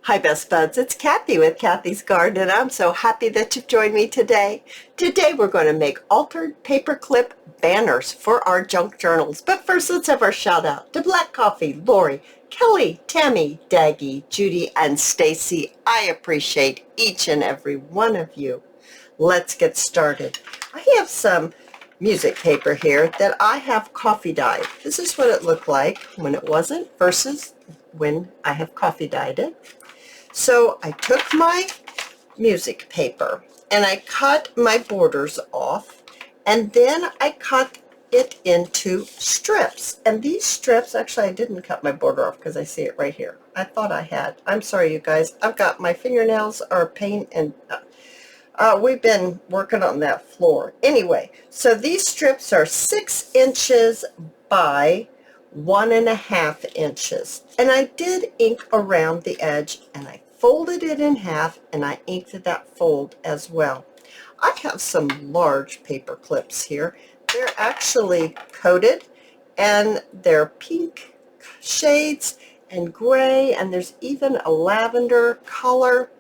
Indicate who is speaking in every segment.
Speaker 1: Hi Best Buds, it's Cathy with Cathy's Garden, and I'm so happy that you've joined me today. Today we're going to make altered paperclip banners for our junk journals. But first, let's have our shout out to Black Coffee, Lori, Kelly, Tammy, Daggy, Judy, and Stacy. I appreciate each and every one of you. Let's get started. I have some music paper here that I have coffee dyed. This is what it looked like when it wasn't versus when I have coffee dyed it. So I took my music paper and I cut my borders off, and then I cut it into strips. And these strips, actually I didn't cut my border off because I see it right here. I thought I had. I'm sorry you guys, I've got my fingernails are pain and we've been working on that floor. Anyway, so these strips are 6 inches by 1.5 inches. And I did ink around the edge, and I folded it in half, and I inked that fold as well. I have some large paper clips here. They're actually coated, and they're pink shades and gray, and there's even a lavender color.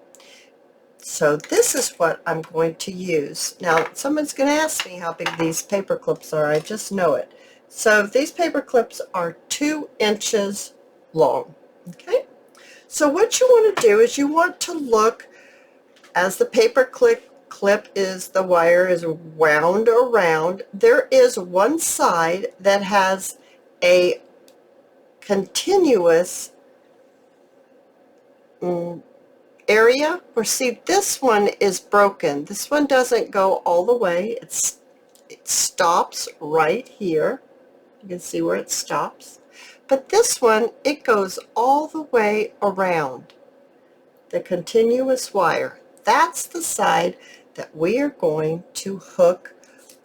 Speaker 1: So this is what I'm going to use. Now, someone's going to ask me how big these paper clips are. I just know it. So these paper clips are 2 inches long. Okay? So what you want to do is you want to look as the paper clip is, the wire is wound around. There is one side that has a continuous area, or see, this one is broken. This one doesn't go all the way. It stops right here. You can see where it stops. But this one, it goes all the way around the continuous wire. That's the side that we are going to hook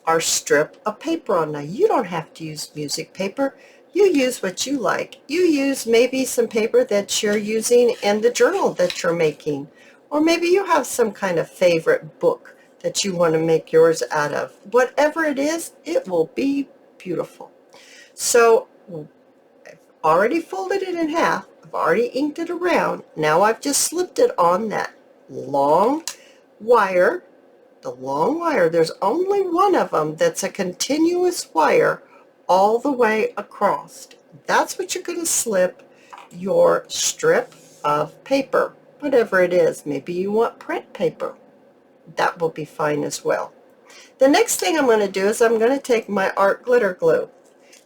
Speaker 1: our strip of paper on. Now, you don't have to use music paper. You use what you like. You use maybe some paper that you're using in the journal that you're making. Or maybe you have some kind of favorite book that you want to make yours out of. Whatever it is, it will be beautiful. So I've already folded it in half. I've already inked it around. Now I've just slipped it on that long wire. The long wire, there's only one of them that's a continuous wire all the way across. That's what you're going to slip your strip of paper, whatever it is. Maybe you want print paper. That will be fine as well. The next thing I'm going to do is I'm going to take my art glitter glue.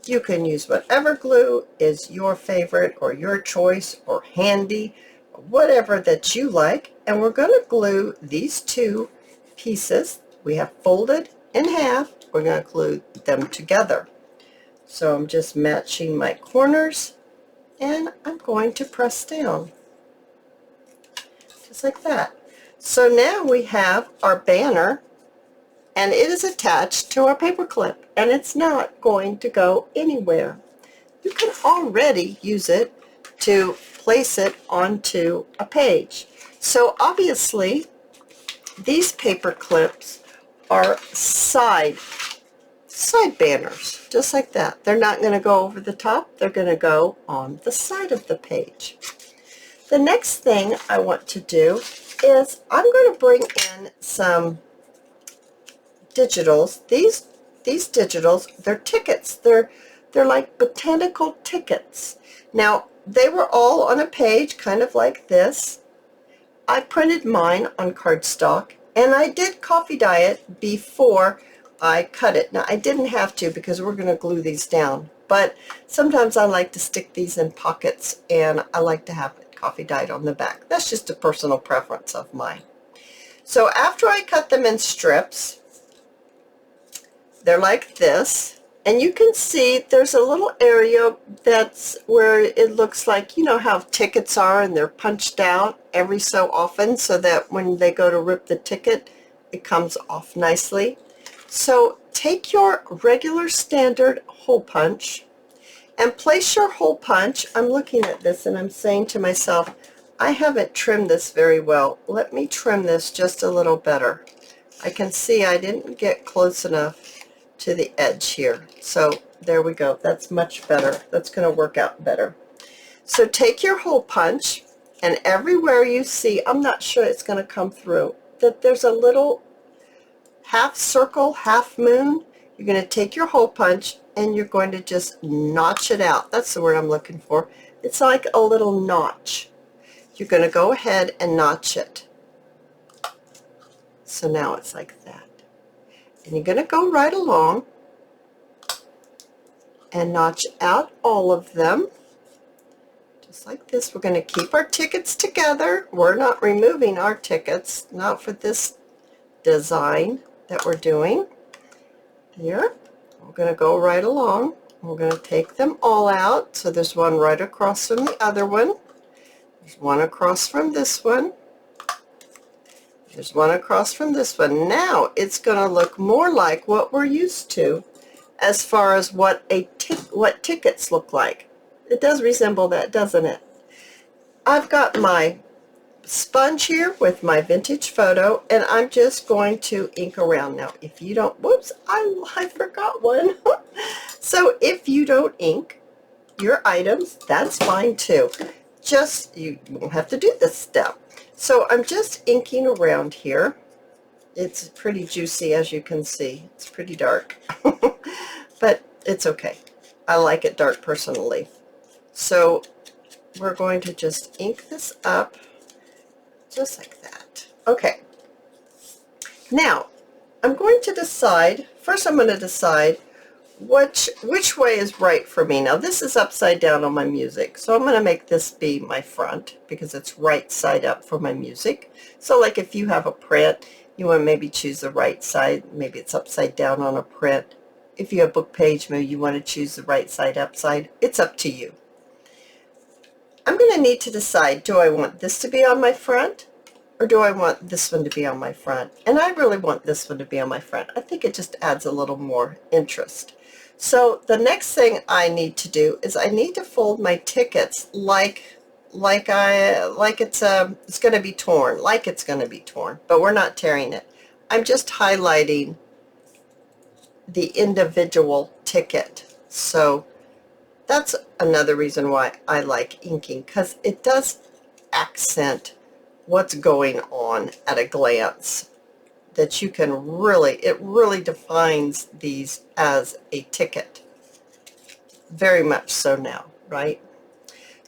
Speaker 1: You can use whatever glue is your favorite or your choice or handy, whatever that you like, and we're going to glue these two pieces we have folded in half. We're going to glue them together. So I'm just matching my corners, and I'm going to press down just like that. So now we have our banner, and it is attached to our paper clip, and it's not going to go anywhere. You can already use it to place it onto a page. So obviously these paper clips are side banners, just like that. They're not going to go over the top. They're going to go on the side of the page. The next thing I want to do is I'm going to bring in some digitals. These digitals, they're tickets. They're like botanical tickets. Now, they were all on a page kind of like this. I printed mine on cardstock, and I did coffee dye it before I cut it. Now, I didn't have to because we're going to glue these down, but sometimes I like to stick these in pockets, and I like to have it coffee dyed on the back. That's just a personal preference of mine. So after I cut them in strips, they're like this, and you can see there's a little area that's where it looks like, you know how tickets are, and they're punched out every so often so that when they go to rip the ticket, it comes off nicely. So take your regular standard hole punch and place your hole punch. I'm looking at this and I'm saying to myself, I haven't trimmed this very well. Let me trim this just a little better. I can see I didn't get close enough to the edge here. So there we go. That's much better. That's going to work out better. So take your hole punch And everywhere you see, I'm not sure it's going to come through, that there's a little half circle, half moon, you're going to take your hole punch and you're going to just notch it out. That's the word I'm looking for. It's like a little notch. You're going to go ahead and notch it. So now it's like that. And you're going to go right along and notch out all of them. Just like this. We're going to keep our tickets together. We're not removing our tickets, not for this design that we're doing. Here, we're going to go right along. We're going to take them all out. So there's one right across from the other one. There's one across from this one. There's one across from this one. Now it's going to look more like what we're used to as far as what tickets look like. It does resemble that, doesn't it? I've got my sponge here with my vintage photo, and I'm just going to ink around. Now if you don't, whoops, I forgot one. So if you don't ink your items, that's fine too. Just, you won't have to do this step. So I'm just inking around here. It's pretty juicy, as you can see. It's pretty dark, but it's okay. I like it dark personally. So we're going to just ink this up just like that. Okay. Now I'm going to decide, first I'm going to decide which way is right for me. Now this is upside down on my music, so I'm going to make this be my front because it's right side up for my music. So like if you have a print, you want to maybe choose the right side, maybe it's upside down on a print. If you have a book page, maybe you want to choose the right side upside. It's up to you. I'm going to need to decide, do I want this to be on my front or do I want this one to be on my front? And I really want this one to be on my front. I think it just adds a little more interest. So the next thing I need to do is I need to fold my tickets like it's going to be torn, like it's going to be torn, but we're not tearing it. I'm just highlighting the individual ticket. So that's another reason why I like inking, because it does accent what's going on at a glance, that you can really, it really defines these as a ticket. Very much so now, right?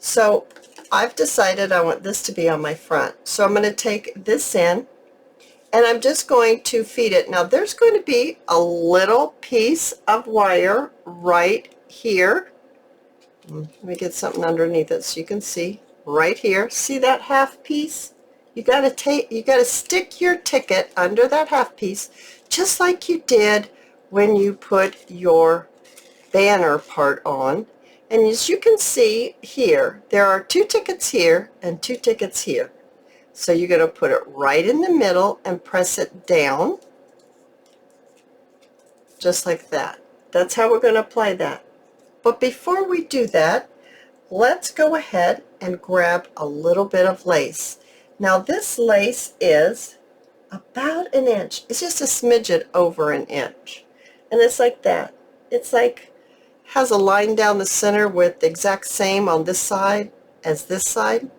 Speaker 1: So I've decided I want this to be on my front. So I'm going to take this in and I'm just going to feed it. Now there's going to be a little piece of wire right here. Let me get something underneath it so you can see right here. See that half piece? You got to stick your ticket under that half piece, just like you did when you put your banner part on. And as you can see here, there are 2 tickets here and 2 tickets here. So you're going to put it right in the middle and press it down, just like that. That's how we're going to apply that. But before we do that, let's go ahead and grab a little bit of lace. Now this lace is about an inch. It's just a smidgen over an inch. And it's like that. It's like, has a line down the center with the exact same on this side as this side.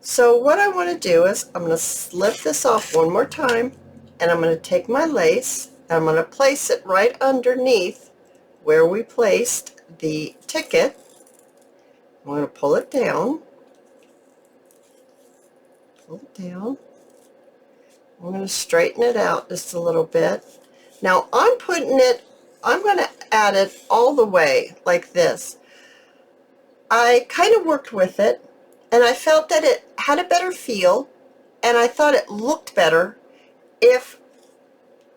Speaker 1: So what I want to do is I'm going to slip this off one more time, and I'm going to take my lace and I'm going to place it right underneath where we placed the ticket. I'm going to pull it down. Pull it down. I'm going to straighten it out just a little bit. Now I'm going to add it all the way like this. I kind of worked with it and I felt that it had a better feel, and I thought it looked better if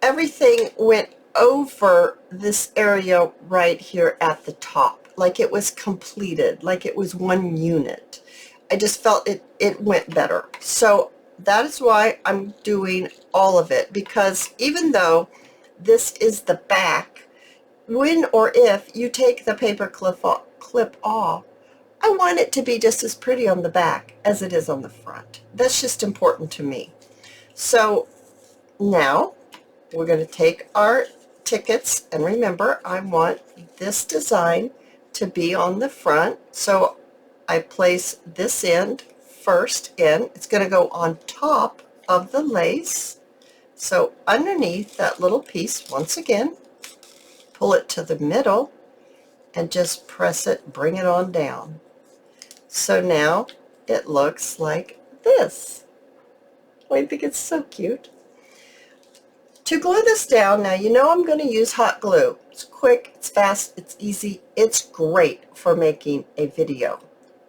Speaker 1: everything went over this area right here at the top, like it was completed, like it was one unit. I just felt it went better. So that is why I'm doing all of it, because even though this is the back, when or if you take the paper clip off, I want it to be just as pretty on the back as it is on the front. That's just important to me. So now we're going to take our tickets, and remember, I want this design to be on the front. So I place this end first in. It's going to go on top of the lace. So underneath that little piece, once again, pull it to the middle and just press it, bring it on down. So now it looks like this. I think it's so cute. To glue this down, now you know I'm going to use hot glue. It's quick, it's fast, it's easy, it's great for making a video.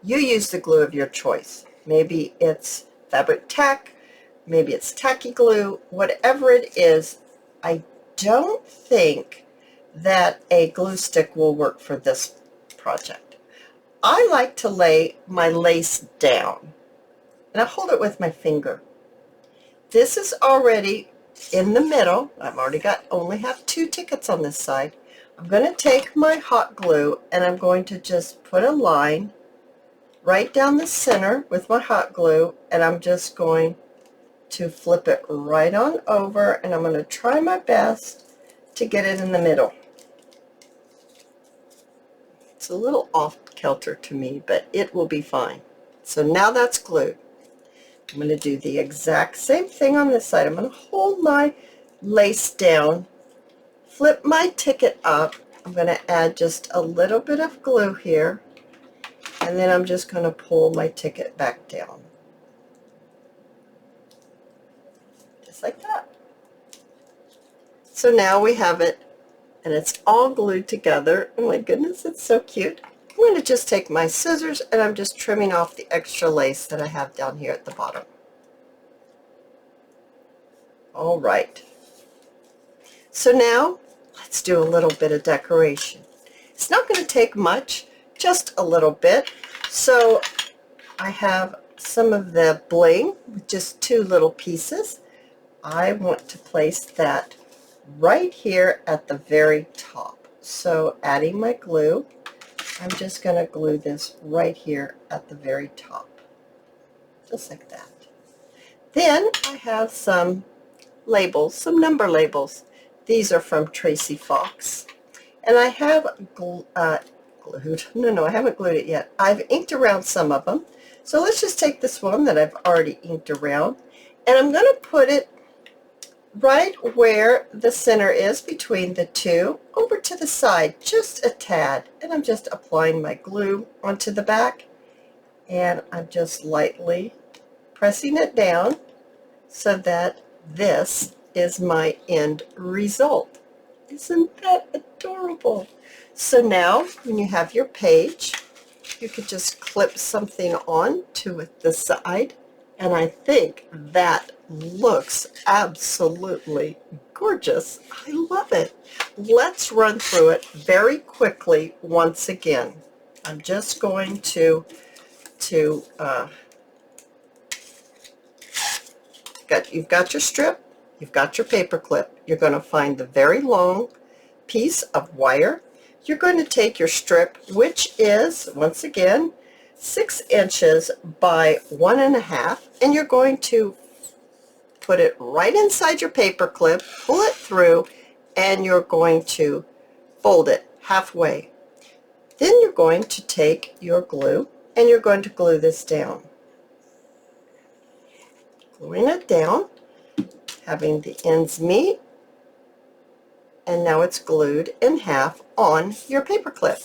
Speaker 1: You use the glue of your choice. Maybe it's fabric tack, maybe it's tacky glue, whatever it is. I don't think that a glue stick will work for this project. I like to lay my lace down, and I hold it with my finger. This is already in the middle. I've already only have 2 tickets on this side. I'm going to take my hot glue and I'm going to just put a line right down the center with my hot glue, and I'm just going to flip it right on over, and I'm going to try my best to get it in the middle. It's a little off-kilter to me, but it will be fine. So now that's glued. I'm going to do the exact same thing on this side. I'm going to hold my lace down, flip my ticket up. I'm going to add just a little bit of glue here, and then I'm just going to pull my ticket back down. Just like that. So now we have it, and it's all glued together. Oh my goodness, it's so cute. I'm going to just take my scissors and I'm just trimming off the extra lace that I have down here at the bottom. All right. So now let's do a little bit of decoration. It's not going to take much, just a little bit. So I have some of the bling with just 2 little pieces. I want to place that right here at the very top. So adding my glue, I'm just going to glue this right here at the very top, just like that. Then I have some labels, some number labels. These are from Tracy Fox, and I have glued, I haven't glued it yet. I've inked around some of them. So let's just take this one that I've already inked around, and I'm going to put it right where the center is between the 2, over to the side, just a tad. And I'm just applying my glue onto the back, and I'm just lightly pressing it down so that this is my end result. Isn't that adorable? So now when you have your page, you could just clip something on to the side, and I think that looks absolutely gorgeous. I love it. Let's run through it very quickly once again. I'm just going to you've got your strip, you've got your paper clip. You're going to find the very long piece of wire. You're going to take your strip, which is, once again, 6 inches by 1.5, and you're going to put it right inside your paper clip, pull it through, and you're going to fold it halfway. Then you're going to take your glue and you're going to glue this down. Gluing it down, having the ends meet, and now it's glued in half on your paper clip.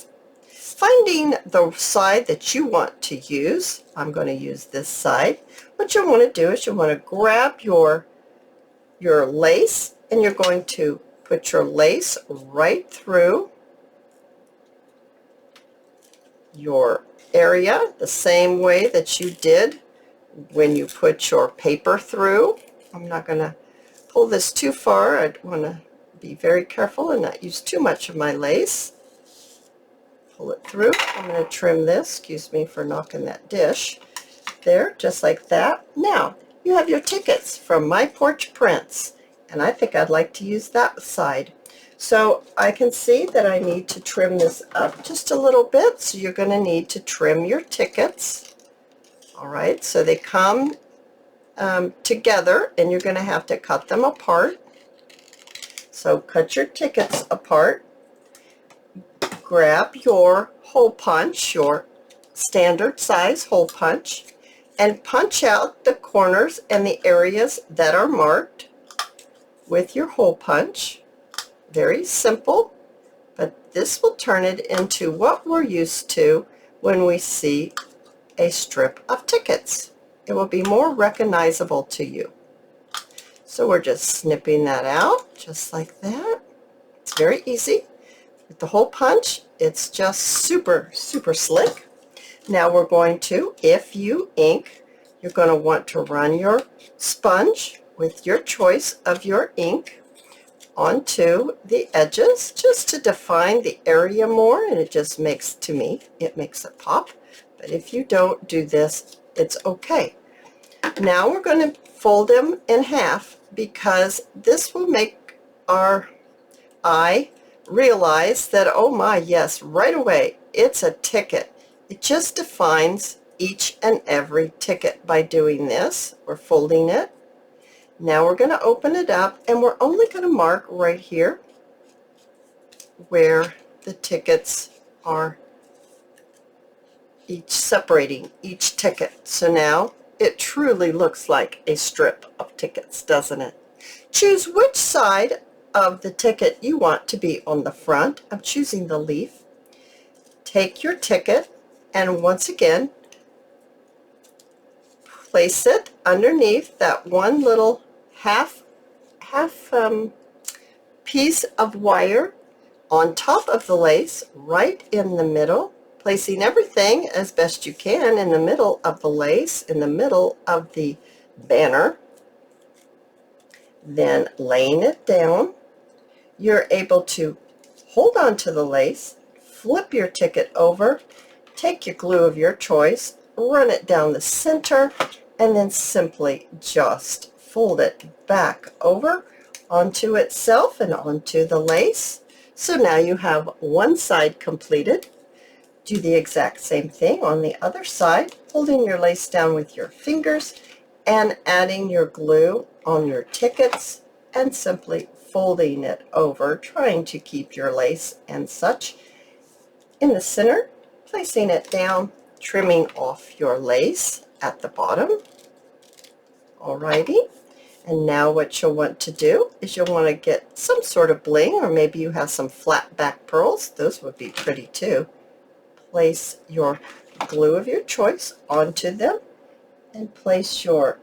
Speaker 1: Finding the side that you want to use, I'm going to use this side. What you want to do is you want to grab your lace, and you're going to put your lace right through your area the same way that you did when you put your paper through. I'm not going to pull this too far. I want to be very careful and not use too much of my lace. Pull it through. I'm going to trim this. Excuse me for knocking that dish. There, just like that. Now, you have your tickets from My Porch Prints, and I think I'd like to use that side. So I can see that I need to trim this up just a little bit, so you're going to need to trim your tickets. All right, so they come together, and you're going to have to cut them apart. So cut your tickets apart. Grab your hole punch, your standard size hole punch, and punch out the corners and the areas that are marked with your hole punch. Very simple, but this will turn it into what we're used to when we see a strip of tickets. It will be more recognizable to you. So we're just snipping that out just like that. It's very easy. With the hole punch, it's just super slick. Now we're going to, if you ink, you're going to want to run your sponge with your choice of your ink onto the edges just to define the area more, and it just makes, to me, it makes it pop. But if you don't do this, it's okay. Now we're going to fold them in half because this will make our eye realize that, oh my, yes, right away, it's a ticket. It just defines each and every ticket by doing this. We're folding it. Now we're going to open it up, and we're only going to mark right here where the tickets are, each separating each ticket. So now it truly looks like a strip of tickets, doesn't it? Choose which side of the ticket you want to be on the front. I'm choosing the leaf. Take your ticket and once again place it underneath that one little half piece of wire on top of the lace, right in the middle, placing everything as best you can in the middle of the lace, in the middle of the banner, then laying it down. You're able to hold on to the lace, flip your ticket over, take your glue of your choice, run it down the center, and then simply just fold it back over onto itself and onto the lace. So now you have one side completed. Do the exact same thing on the other side, holding your lace down with your fingers and adding your glue on your tickets and simply folding it over, trying to keep your lace and such in the center, placing it down, trimming off your lace at the bottom. Alrighty, and now what you'll want to do is you'll want to get some sort of bling, or maybe you have some flat back pearls. Those would be pretty too. Place your glue of your choice onto them and place your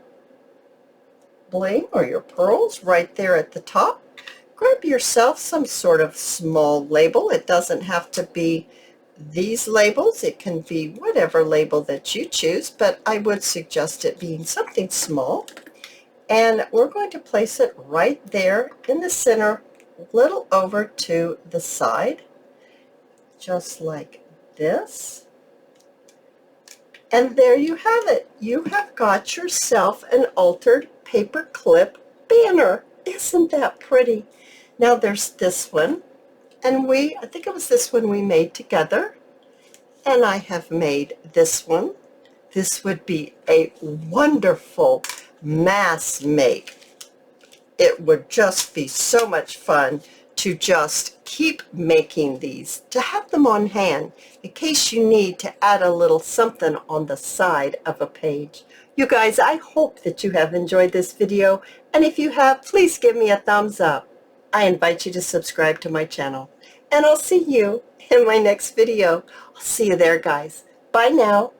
Speaker 1: bling or your pearls right there at the top. Grab yourself some sort of small label. It doesn't have to be these labels. It can be whatever label that you choose, but I would suggest it being something small. And we're going to place it right there in the center, a little over to the side, just like this. And there you have it. You have got yourself an altered paper clip banner. Isn't that pretty? Now there's this one, and I think it was this one we made together, and I have made this one. This would be a wonderful mass make. It would just be so much fun to just keep making these, to have them on hand in case you need to add a little something on the side of a page. You guys, I hope that you have enjoyed this video, and if you have, please give me a thumbs up. I invite you to subscribe to my channel, and I'll see you in my next video. I'll see you there, guys. Bye now.